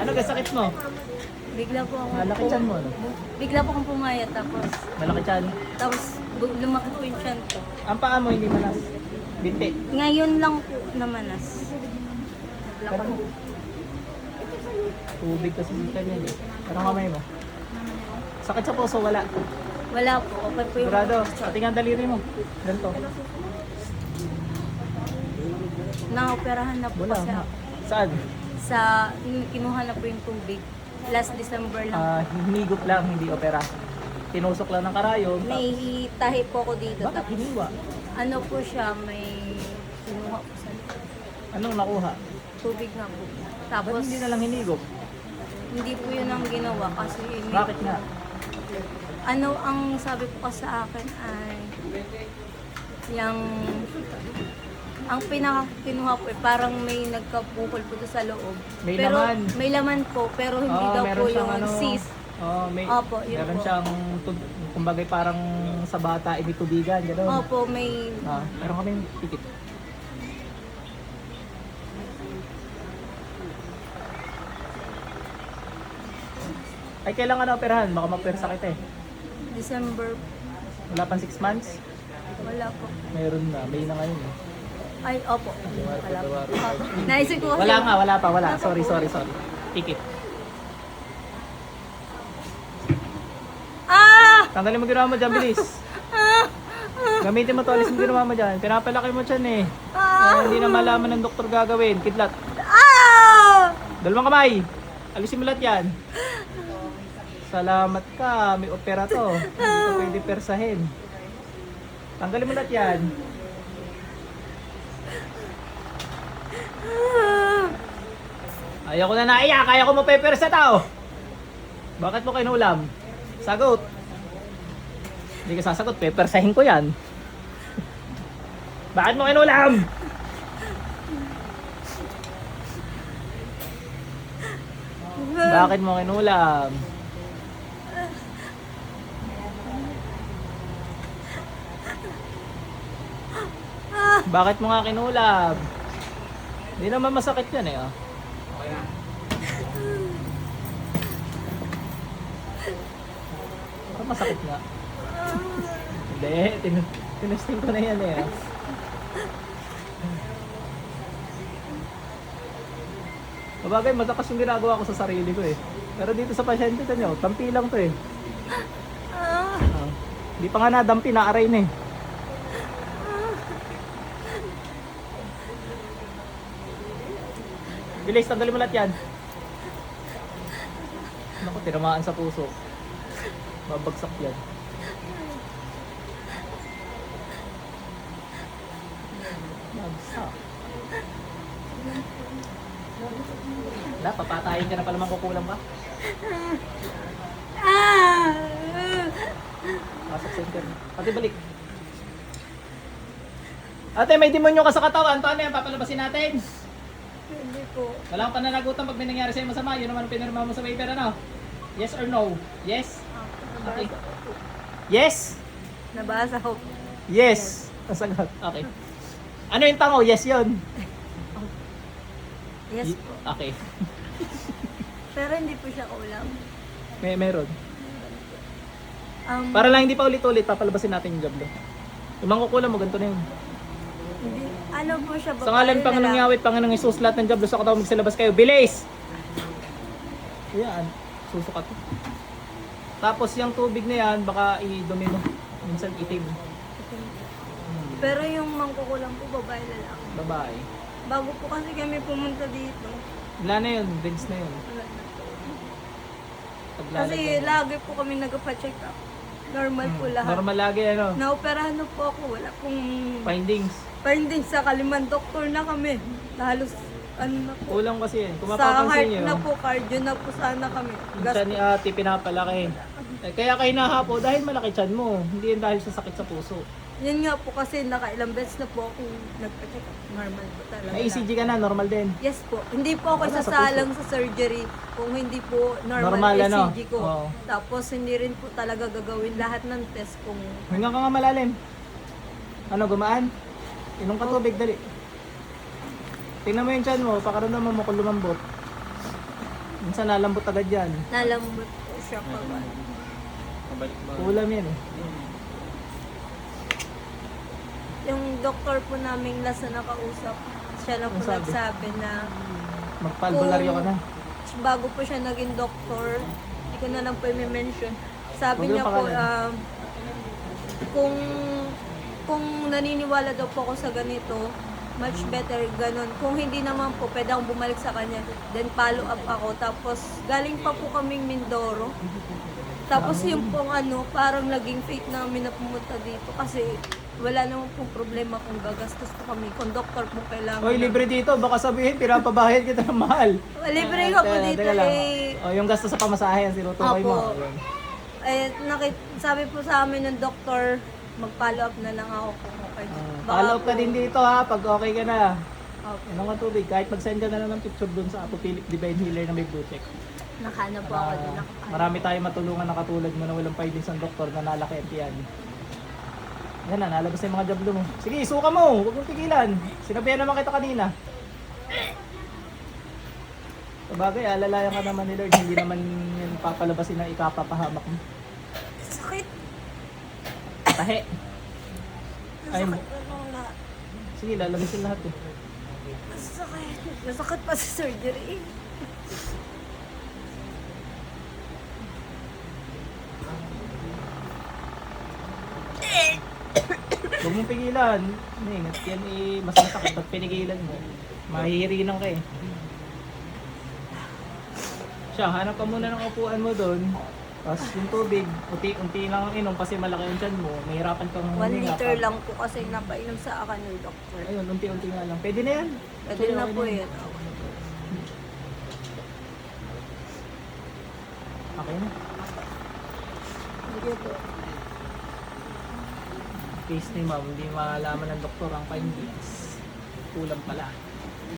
Ano ka sakit mo? Bigla po ako. Malaki tiyan mo, ano? Bigla po akong pumayat Malaki tiyan. tapos lumaki po yung tiyan ko. Ang paa mo hindi manas. Binti. Ngayon lang po namanas. Pero tubig kasi sa kanya eh. Parang kamay mo. Sakit sa puso, wala. Wala po. Okay po yung... Sigurado, pati nga ang daliri mo. Ganito. Naoperahan na po Wala. kasi ako. Saan? Sa... Kinuha na po yung tubig. Last December lang. Hinigop lang, hindi opera. Tinusok lang ng karayom. May tahi po ako dito. Bakit Tapos, hiniwa? ano po siya, may kinuha po sa Anong nakuha? tubig nga po. Ba't Tapos, hindi na lang hinigop? hindi po yun ang ginawa kasi may, Bakit nga? ano ang sabi po kasi sa akin ay yung ang pinaka-kinuha po parang may nagkabukol po doon sa loob. May pero laman. may laman po pero hindi Oo, daw meron po siyang yung ano, cyst. May, Opo, yun meron po. siyang, kumbaga parang sa bata, initubigan, gano'n. Opo, may Meron kaming tikit. Ay, kailangan na operahan, baka ma-opera sakit eh. December. Wala pang 6 months? Wala po. Meron na, May na ngayon eh. Ay, opo. Wala po. Naisip ko kasi. Wala nga, wala pa, wala. Sorry. Tikit. Tanggalin mo ginawa mo dyan, bilis. Gamitin mo to, alis mo ginawa mo dyan. Pinapalaki mo dyan eh. Hindi na malaman ng doktor gagawin. Kidlat. Dalawang kamay. Alisin mo lahat yan. Salamat ka, may opera to. Hindi ko pwede persahin. Tanggalin mo lahat yan. Ayaw ko na naiyak, kaya ko mapepersa tao. Bakit mo kinulam? Sagot. Hindi ka sasagot, pepersahin ko yan. Bakit mo kinulam? Bakit mo kinulam? Bakit mo nga kinulam? Hindi naman masakit yan eh. Oh. Okay na. Parang masakit nga. Hindi, tinesting ko na yan eh. Oh. Sabagay, matakas yung ginagawa ko sa sarili ko eh. Pero dito sa pasyente nyo, tampi lang to eh. Hindi pa nga nadampi, naaray na eh. Bilis, tanggalin mo lahat yan. Naku, tinamaan sa puso. Babagsak yan. Babagsak. Wala, papatayin ka na pala, mangkukulam ka. Pasok center. Ate, balik. Ate, may demonyo ka sa katawan. Paano yan? Papalabasin natin. Hindi po. Walang pananagutan pag may nangyari sa'yo masama. Yun naman ang pinirma mo sa paper, ano? Yes or no? Yes? Okay. Yes? Nabasa ko. Yes. Kasagot. Okay. Ano yung tango? Yes yun. Yes po. Okay. Pero hindi po siya ulam. Meron. Para lang hindi pa ulit-ulit, papalabasin natin yung job doon. Yung mangkukulam mo, ganito na yun. Hindi, ano po siya, Sa ngalan Panginoong Yahweh, Panginoong Isus, lahat ng job doon sa katawag magsilabas kayo. Bilis! Yan, susukat. Tapos yung tubig na yan, baka i-dumi mo. Minsan itim. Pero yung mangkukulam po, babae lalaki. Babae. Bago po kasi kami pumunta dito. Wala na yun, vince na yun. Wala na. Paglalagyan Kasi mo. lagi po kami nagpa-check up. Normal po lahat. Normal lagi ano. Naoperahan na po ako. Wala pong Findings. findings sa kaliman. Doktor na kami. Halos ano na po. Kulang kasi yan. Kung Sa mapapansin heart nyo, na po, cardio na po sana kami. minsan ni ate pinapalaki. Kaya kayo nahapo dahil malaki tiyan mo. Hindi yan dahil sa sakit sa puso. Yan nga po kasi nakailang beses na po ako nagpa-check up. Normal po talaga. May ECG ka na, normal din. Yes po. Hindi po ako Wala, sa sasalang sa surgery kung hindi po normal, Normal, ano? ECG ko. Oo. Tapos hindi rin po talaga gagawin lahat ng test kung Hanggang ka nga malalim. Ano, gumaan? Inom ka tubig, dali. Tingnan mo yung tiyan mo, pakaramdam mo kung lumambot. Minsan nalambot agad yan. Nalambot po siya pag ano. Kulam yan eh. Yung doktor po naming last na nakausap, siya lang po Ang sabi? nagsabi na Magpalbularyo ka na. bago po siya naging doktor, hindi ko na lang po i-mention. Sabi Huwag niya yung po, pangalan. kung naniniwala daw po ako sa ganito, much better ganun. Kung hindi naman po, pwede akong bumalik sa kanya. Then follow up ako. Tapos galing pa po kaming Mindoro. Tapos yung pong ano, parang naging fate namin na pumunta dito. Kasi wala naman pong problema kung gagastos po kami. Kung doktor po kailangan. Oy, libre dito. Baka sabihin, pinapabayad kita ng mahal. Libre ko po Teka, dito teka lang. eh. O, yung gasto sa pamasahe, sinutukoy mo. Apo. Ayun. Sabi po sa amin ng doktor, mag-follow up na lang ako kung okay. Baka Follow up ka po- din dito ha, pag okay ka na. Opo. Ano nga tubig, kahit mag-send ka na lang ng picture dun sa Apo Philip Divine Healer na may blue check. Nakano po ako doon. Marami tayong matulungan na katulad mo na walang findings ng doktor na nalaki yan. Yan na, nalabas na yung mga jablo mo. Sige, isuka mo, huwag mong tigilan. Sinabihan naman kita kanina. Sabagay, alalayan ka naman ni Lord, hindi naman yan papalabasin na ikapapahamak mo. Sakit. Tahe. Ay mo. Ano na? Sige, lalabasin lahat eh. Masakit. Masakit pa sa surgery. Huwag mong pigilan. Yan eh, mas masakit. Ba't pinigilan mo? Mahihirinan ka eh. Siya, hanap ka muna ng upuan mo doon. Tapos yung tubig, unti-unti lang ang inom kasi malaki yung tiyan mo. Mahirapan kang 1 huminga liter pa. lang po kasi napainom sa akin ng doktor. Ayun, unti-unti nga lang. Pwede na yan. Pwede Actually, na okay po yan. yun. Okay na. Sige po. Case ni ma'am, hindi malaman ng doktor ang findings. Kulang pala.